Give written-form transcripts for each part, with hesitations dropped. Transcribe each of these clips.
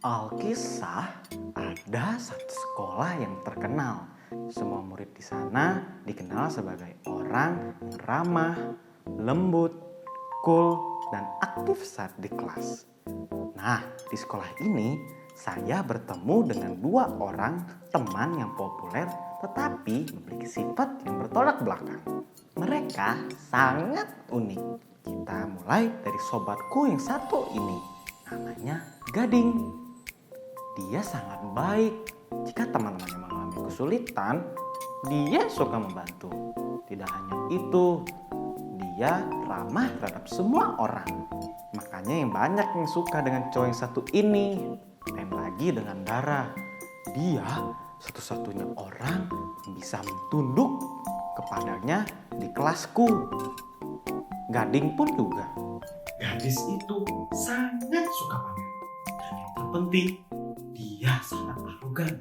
Alkisah, ada satu sekolah yang terkenal. Semua murid di sana dikenal sebagai orang yang ramah, lembut, cool, dan aktif saat di kelas. Nah, di sekolah ini saya bertemu dengan dua orang teman yang populer tetapi memiliki sifat yang bertolak belakang. Mereka sangat unik. Kita mulai dari sobatku yang satu ini. Namanya Gading. Dia sangat baik. Jika teman-temannya mengalami kesulitan, dia suka membantu. Tidak hanya itu, dia ramah terhadap semua orang. Makanya yang banyak yang suka dengan cowok yang satu ini. Dan lagi dengan Dara. Dia satu-satunya orang yang bisa tunduk kepadanya di kelasku. Gading pun juga. Gadis itu sangat suka pamer. Dan yang terpenting, dia sangat arogan.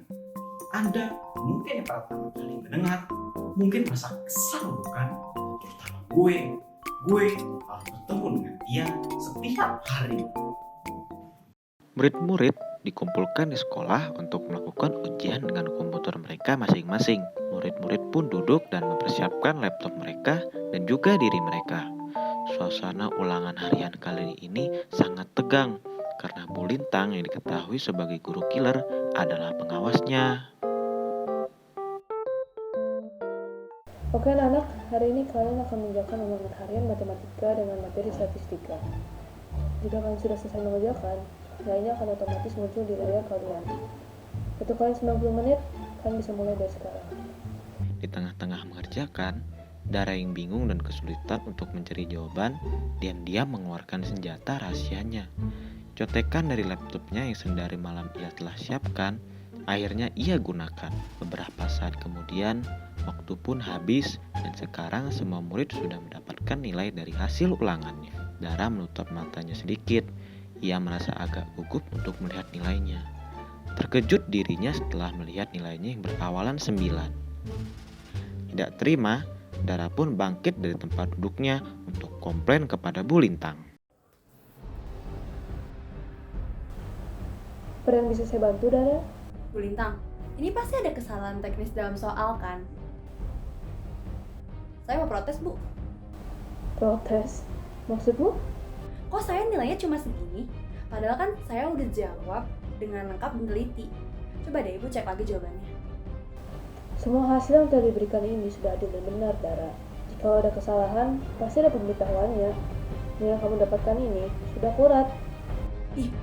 Anda mungkin yang pertama kali mendengar, mungkin merasa kesal bukan? Terutama gue harus bertemu dengan dia setiap hari. Murid-murid dikumpulkan di sekolah untuk melakukan ujian dengan komputer mereka masing-masing. Murid-murid pun duduk dan mempersiapkan laptop mereka dan juga diri mereka. Suasana ulangan harian kali ini sangat tegang karena Bu Lintang yang diketahui sebagai guru killer adalah pengawasnya. Oke anak-anak, hari ini kalian akan mengerjakan ulangan harian matematika dengan materi statistika. Jika kalian sudah selesai mengerjakan, nilainya akan otomatis muncul di layar kalian. Untuk kalian 90 menit, kalian bisa mulai dari sekarang. Di tengah-tengah mengerjakan, Dara yang bingung dan kesulitan untuk mencari jawaban, diam-diam mengeluarkan senjata rahasianya. Contekan dari laptopnya yang sendari malam ia telah siapkan, akhirnya ia gunakan. Beberapa saat kemudian, waktu pun habis dan sekarang semua murid sudah mendapatkan nilai dari hasil ulangannya. Dara menutup matanya sedikit. Ia merasa agak gugup untuk melihat nilainya. Terkejut dirinya setelah melihat nilainya yang berawalan 9. Tidak terima, Dara pun bangkit dari tempat duduknya untuk komplain kepada Bu Lintang. Ada yang bisa saya bantu, Dara? Bu Lintang, ini pasti ada kesalahan teknis dalam soal kan? Saya mau protes, Bu. Protes? Maksudmu? Kok saya nilainya cuma segini? Padahal kan saya udah jawab dengan lengkap dan teliti. Coba deh Ibu cek lagi jawabannya. Semua hasil yang telah diberikan ini sudah adil dan benar, Dara. Jika ada kesalahan, pasti ada pemberitahuannya. Nilai yang kamu dapatkan ini sudah akurat. Ih,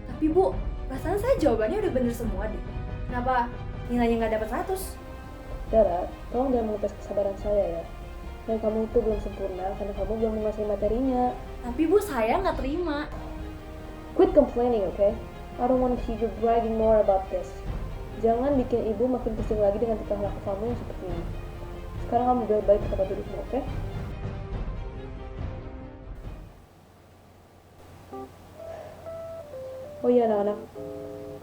tapi Bu, perasaan saya jawabannya udah bener semua deh. Kenapa nilainya nggak dapat 100? Dara, tolong jangan mengetes kesabaran saya ya. Dan kamu itu belum sempurna karena kamu belum menguasai materinya. Tapi Bu, saya nggak terima. Quit complaining, okay? I don't want to hear you bragging more about this. Jangan bikin ibu makin pusing lagi dengan tingkah laku kamu yang seperti ini. Sekarang kamu balik ke tempat dudukmu, oke? Oh iya anak-anak,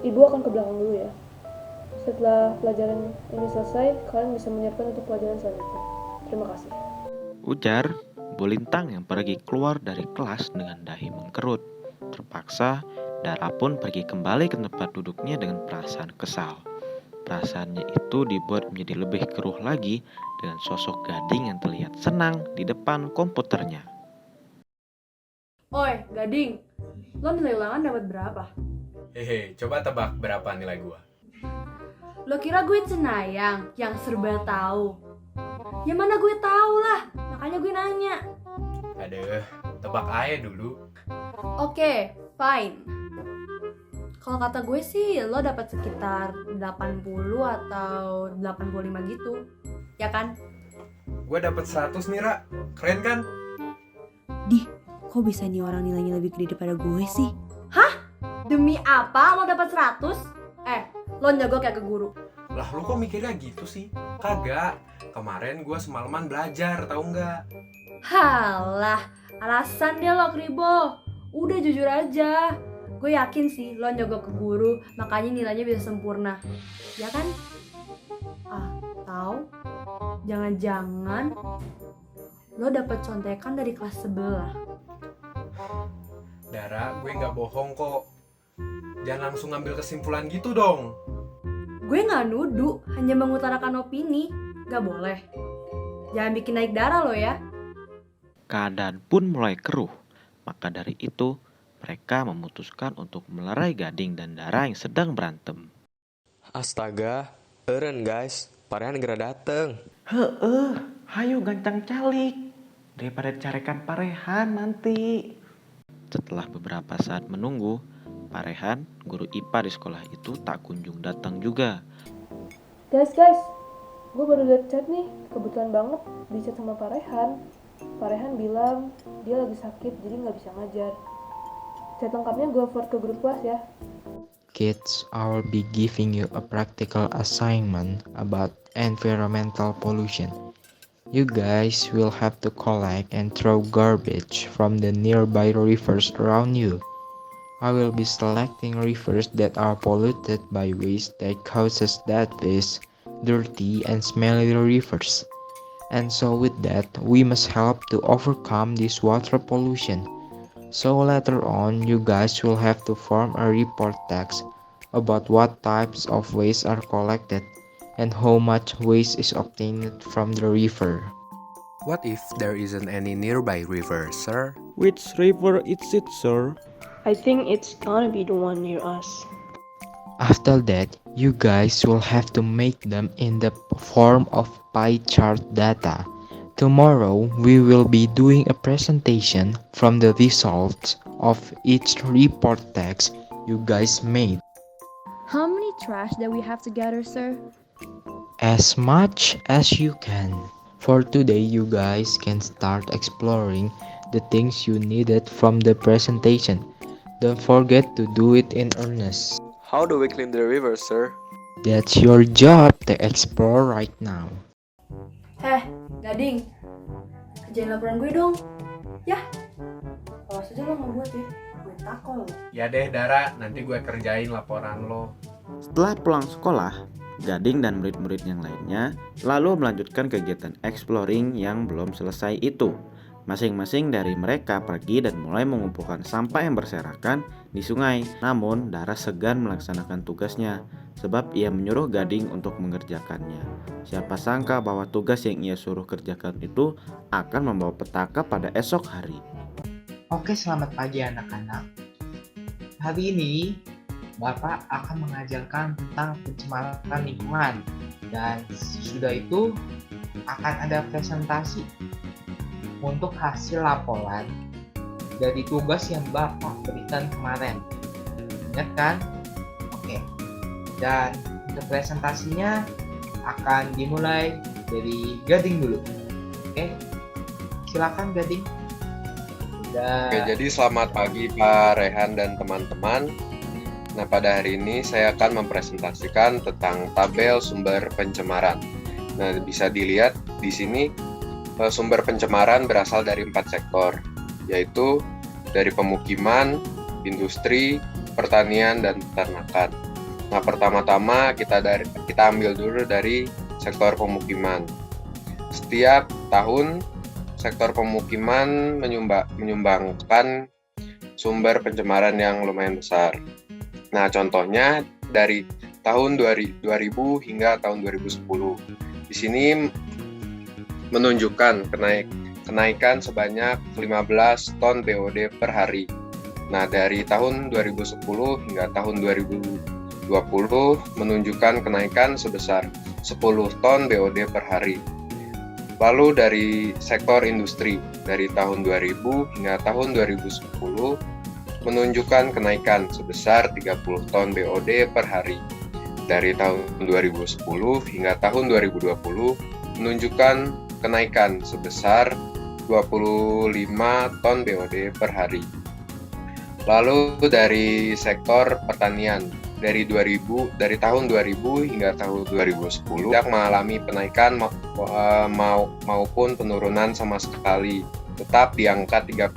ibu akan ke belakang dulu ya. Setelah pelajaran ini selesai, kalian bisa menyiapkan untuk pelajaran selanjutnya. Terima kasih. Ujar Bu Lintang yang pergi keluar dari kelas dengan dahi mengkerut. Terpaksa, Dara pun pergi kembali ke tempat duduknya dengan perasaan kesal. Perasaannya itu dibuat menjadi lebih keruh lagi dengan sosok Gading yang terlihat senang di depan komputernya. Oi, Gading, lo nilai ulangan dapat berapa? Hehe, coba tebak berapa nilai gua? Lo kira gue cenayang yang serba tahu? Ya mana gue tahu lah, makanya gue nanya. Aduh, tebak aja dulu. Oke, fine. Kalau kata gue sih lo dapat sekitar 80 atau 85 gitu. Ya kan? Gua dapat 100 nih, Ra. Keren kan? Dih, kok bisa nih orang nilainya lebih gede daripada gue sih? Demi apa lo dapat 100? Lo nyogok ya ke guru. Lah, lu kok mikirnya gitu sih? Kagak. Kemarin gua semalaman belajar, tahu nggak? Halah, alasan dia lo kribo. Udah jujur aja. Gue yakin sih lo nyogok ke guru, makanya nilainya bisa sempurna. Ya kan? Atau jangan-jangan lo dapet contekan dari kelas sebelah. Dara, gue nggak bohong kok. Jangan langsung ngambil kesimpulan gitu dong. Gue nggak nuduh, hanya mengutarakan opini. Nggak boleh. Jangan bikin naik darah lo ya. Keadaan pun mulai keruh. Maka dari itu, mereka memutuskan untuk melerai Gading dan Dara yang sedang berantem. Astaga, eureun guys, Parehan segera dateng. Hayu gancang calik. Daripada carekan parehan nanti. Setelah beberapa saat menunggu, Parehan, guru IPA di sekolah itu tak kunjung datang juga. Guys, gue baru liat chat nih, kebetulan banget di chat sama Pak Rehan. Pak Rehan bilang dia lagi sakit jadi nggak bisa ngajar. Chat lengkapnya gue forward ke grup kelas ya. Kids, I will be giving you a practical assignment about environmental pollution. You guys will have to collect and throw garbage from the nearby rivers around you. I will be selecting rivers that are polluted by waste that causes that fish, dirty and smelly rivers. And so with that, we must help to overcome this water pollution. So later on, you guys will have to form a report text about what types of waste are collected and how much waste is obtained from the river. What if there isn't any nearby river, sir? Which river is it, sir? I think it's gonna be the one near us. After that, you guys will have to make them in the form of pie chart data. Tomorrow, we will be doing a presentation from the results of each report text you guys made. How many trash that we have to gather, sir? As much as you can. For today, you guys can start exploring the things you needed from the presentation. Don't forget to do it in earnest. How do we clean the river, sir? That's your job to explore right now. Gading, kerjain laporan gue dong. Ya, awas aja lo nggak buat ya. Gue takol. Ya deh Dara, nanti gue kerjain laporan lo. Setelah pulang sekolah, Gading dan murid-murid yang lainnya lalu melanjutkan kegiatan exploring yang belum selesai itu. Masing-masing dari mereka pergi dan mulai mengumpulkan sampah yang berserakan di sungai. Namun, Dara segan melaksanakan tugasnya sebab ia menyuruh Gading untuk mengerjakannya. Siapa sangka bahwa tugas yang ia suruh kerjakan itu akan membawa petaka pada esok hari. Oke, selamat pagi anak-anak. Hari ini Bapak akan mengajarkan tentang pencemaran lingkungan dan sudah itu akan ada presentasi untuk hasil laporan dari tugas yang Bapak berikan kemarin. Ingat kan? Oke. Dan untuk presentasinya akan dimulai dari Gading dulu. Oke. Silakan Gading. Oke, jadi selamat pagi Pak Rehan dan teman-teman. Nah, pada hari ini saya akan mempresentasikan tentang tabel sumber pencemaran. Nah, bisa dilihat di sini sumber pencemaran berasal dari 4 sektor, yaitu dari pemukiman, industri, pertanian, dan peternakan. Nah, pertama-tama kita ambil dulu dari sektor pemukiman. Setiap tahun sektor pemukiman menyumbangkan sumber pencemaran yang lumayan besar. Nah, contohnya dari tahun 2000 hingga tahun 2010. Di sini menunjukkan kenaikan sebanyak 15 ton BOD per hari. Nah, dari tahun 2010 hingga tahun 2020 menunjukkan kenaikan sebesar 10 ton BOD per hari. Lalu dari sektor industri, dari tahun 2000 hingga tahun 2010 menunjukkan kenaikan sebesar 30 ton BOD per hari. Dari tahun 2010 hingga tahun 2020 menunjukkan kenaikan sebesar 25 ton BOD per hari. Lalu dari sektor pertanian, dari tahun 2000 hingga tahun 2010 tidak mengalami kenaikan maupun penurunan sama sekali, tetap di angka 35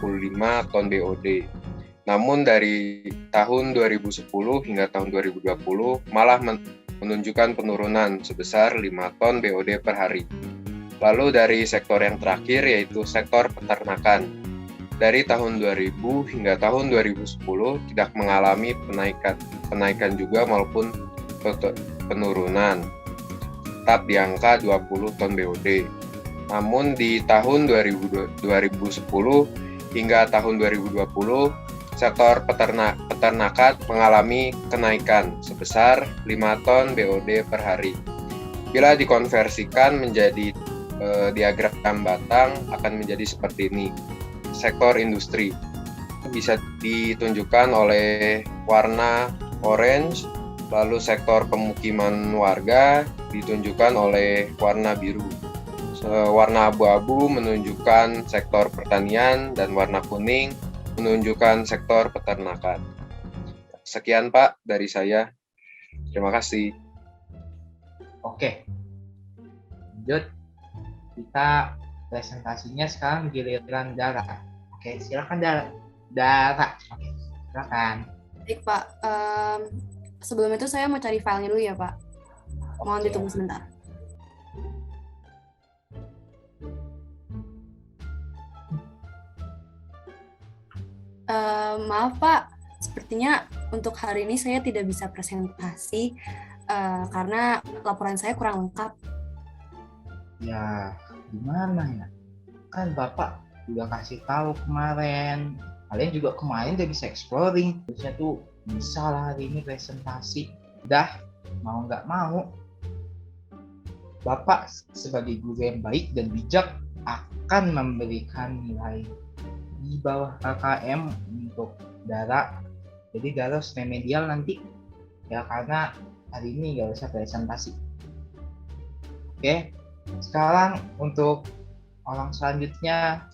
ton BOD. Namun dari tahun 2010 hingga tahun 2020 malah menunjukkan penurunan sebesar 5 ton BOD per hari. Lalu dari sektor yang terakhir yaitu sektor peternakan. dari tahun 2000 hingga tahun 2010 tidak mengalami penaikan juga maupun penurunan, tetap di angka 20 ton BOD. Namun di tahun 2010 hingga tahun 2020, sektor peternakan mengalami kenaikan sebesar 5 ton BOD per hari. Bila dikonversikan menjadi diagram batang akan menjadi seperti ini. Sektor industri bisa ditunjukkan oleh warna orange, lalu sektor pemukiman warga ditunjukkan oleh warna biru. Warna abu-abu menunjukkan sektor pertanian dan warna kuning menunjukkan sektor peternakan. Sekian Pak dari saya. Terima kasih. Oke, lanjut. Kita presentasinya sekarang giliran Dara. Oke, silakan Dara. Oke, silakan. Baik Pak, sebelum itu saya mau cari filenya dulu ya Pak. Mohon ditunggu sebentar. Maaf Pak, sepertinya untuk hari ini saya tidak bisa presentasi karena laporan saya kurang lengkap. Ya, gimana ya? Kan Bapak udah kasih tahu kemarin. Kalian juga kemarin udah bisa exploring. Terusnya tuh bisa lah hari ini presentasi. Udah, mau nggak mau. Bapak sebagai guru yang baik dan bijak akan memberikan nilai di bawah KKM untuk Dara. Jadi Dara harus remedial nanti ya, karena hari ini nggak usah presentasi. Oke, sekarang untuk orang selanjutnya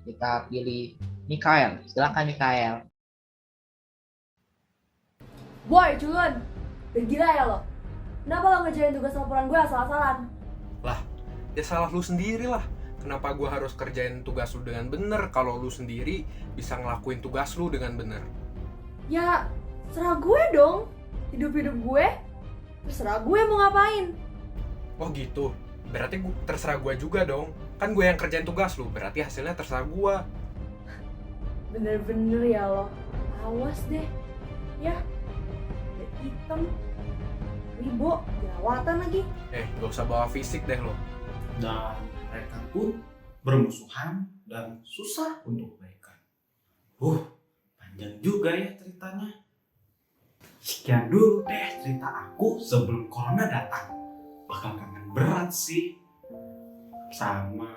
kita pilih Mikael. Silakan Mikael. Boy, culun! Udah gila ya lo? Kenapa lo ngerjain tugas laporan gue asal-asalan? Lah, ya salah lu sendiri lah. Kenapa gue harus kerjain tugas lu dengan bener kalau lu sendiri bisa ngelakuin tugas lu dengan bener? Ya, serah gue dong. Hidup-hidup gue, terserah gue mau ngapain. Oh gitu, berarti terserah gue juga dong. Kan gue yang kerjain tugas lu, berarti hasilnya terserah gue. Bener-bener ya lo. Awas deh. Ya, udah hitam. Ribo, jerawatan lagi. Gak usah bawa fisik deh lo. Dan mereka pun bermusuhan dan susah untuk baikan. Panjang juga ya ceritanya. Sekian dulu deh cerita aku sebelum corona datang. Bakal kangen berat sih sama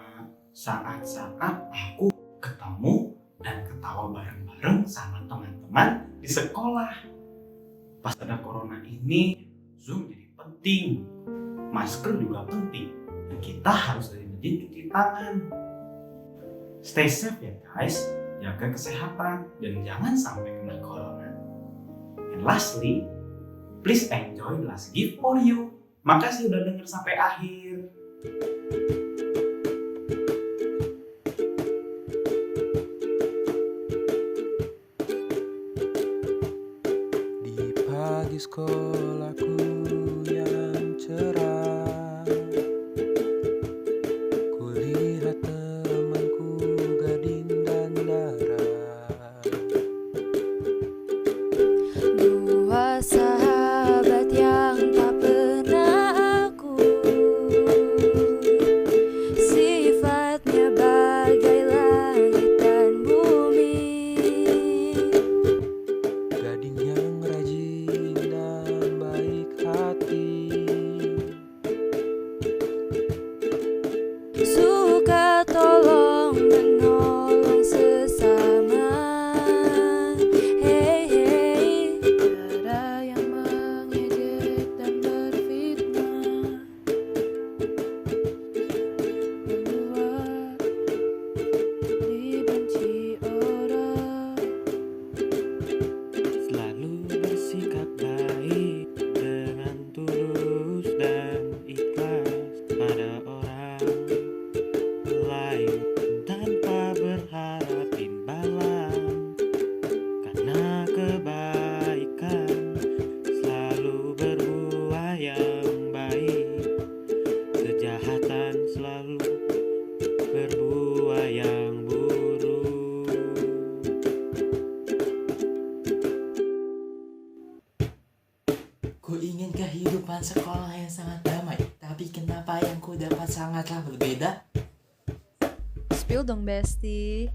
saat-saat aku ketemu dan ketawa bareng-bareng sama teman-teman di sekolah. Pas ada corona ini, Zoom jadi penting, masker juga penting, dan kita harus rajin cuci tangan. Stay safe ya guys, jaga kesehatan dan jangan sampai kena corona. And lastly, please enjoy the last gift for you. Makasih udah denger sampai akhir. Di pagi sekolahku yang cerah, kulihat temanku Gading dan Dara. Dua sahabat yang tak pernah aku, sifatnya bagai langit dan bumi. Gading yang rajin dan baik hati, lingkungan sekolah yang sangat damai. Tapi kenapa yang ku dapat sangatlah berbeda? Spill dong, Besti.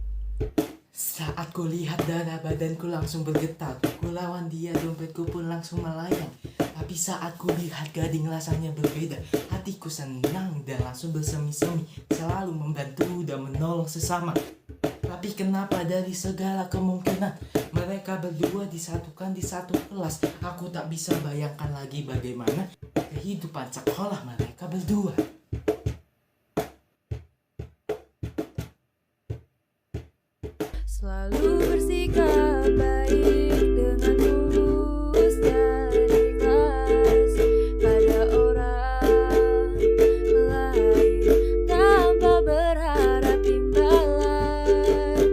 Saat ku lihat darah, badanku langsung bergetar. Ku lawan dia, dompetku pun langsung melayang. Tapi saat ku lihat gading rasanya berbeda. Hatiku senang dan langsung bersemi-semi, selalu membantu dan menolong sesama. Tapi kenapa dari segala kemungkinan mereka berdua disatukan di satu kelas? Aku tak bisa bayangkan lagi bagaimana kehidupan sekolah mereka berdua. Selalu bersikap baik dengan tulus dan ikhlas pada orang lain tanpa berharap imbalan.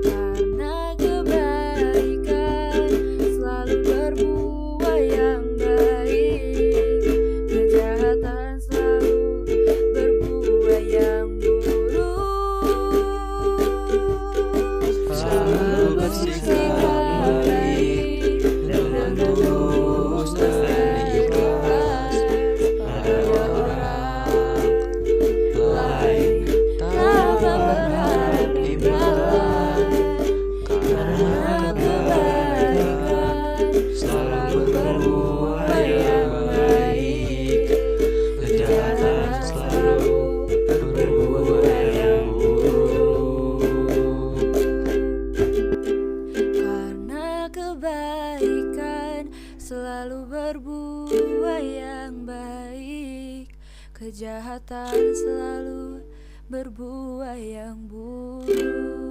Karena kebaikan selalu berbuah yang baik, kejahatan selalu berbuah yang buruk. Selalu bersikap baik dengan tulus dan ikhlas pada orang lain tanpa berharap imbalan. Karena kebaikan selalu berbuah yang baik, kejahatan selalu berbuah yang buruk. Karena kebaikan selalu berbuah yang baik, kejahatan selalu berbuah yang buruk.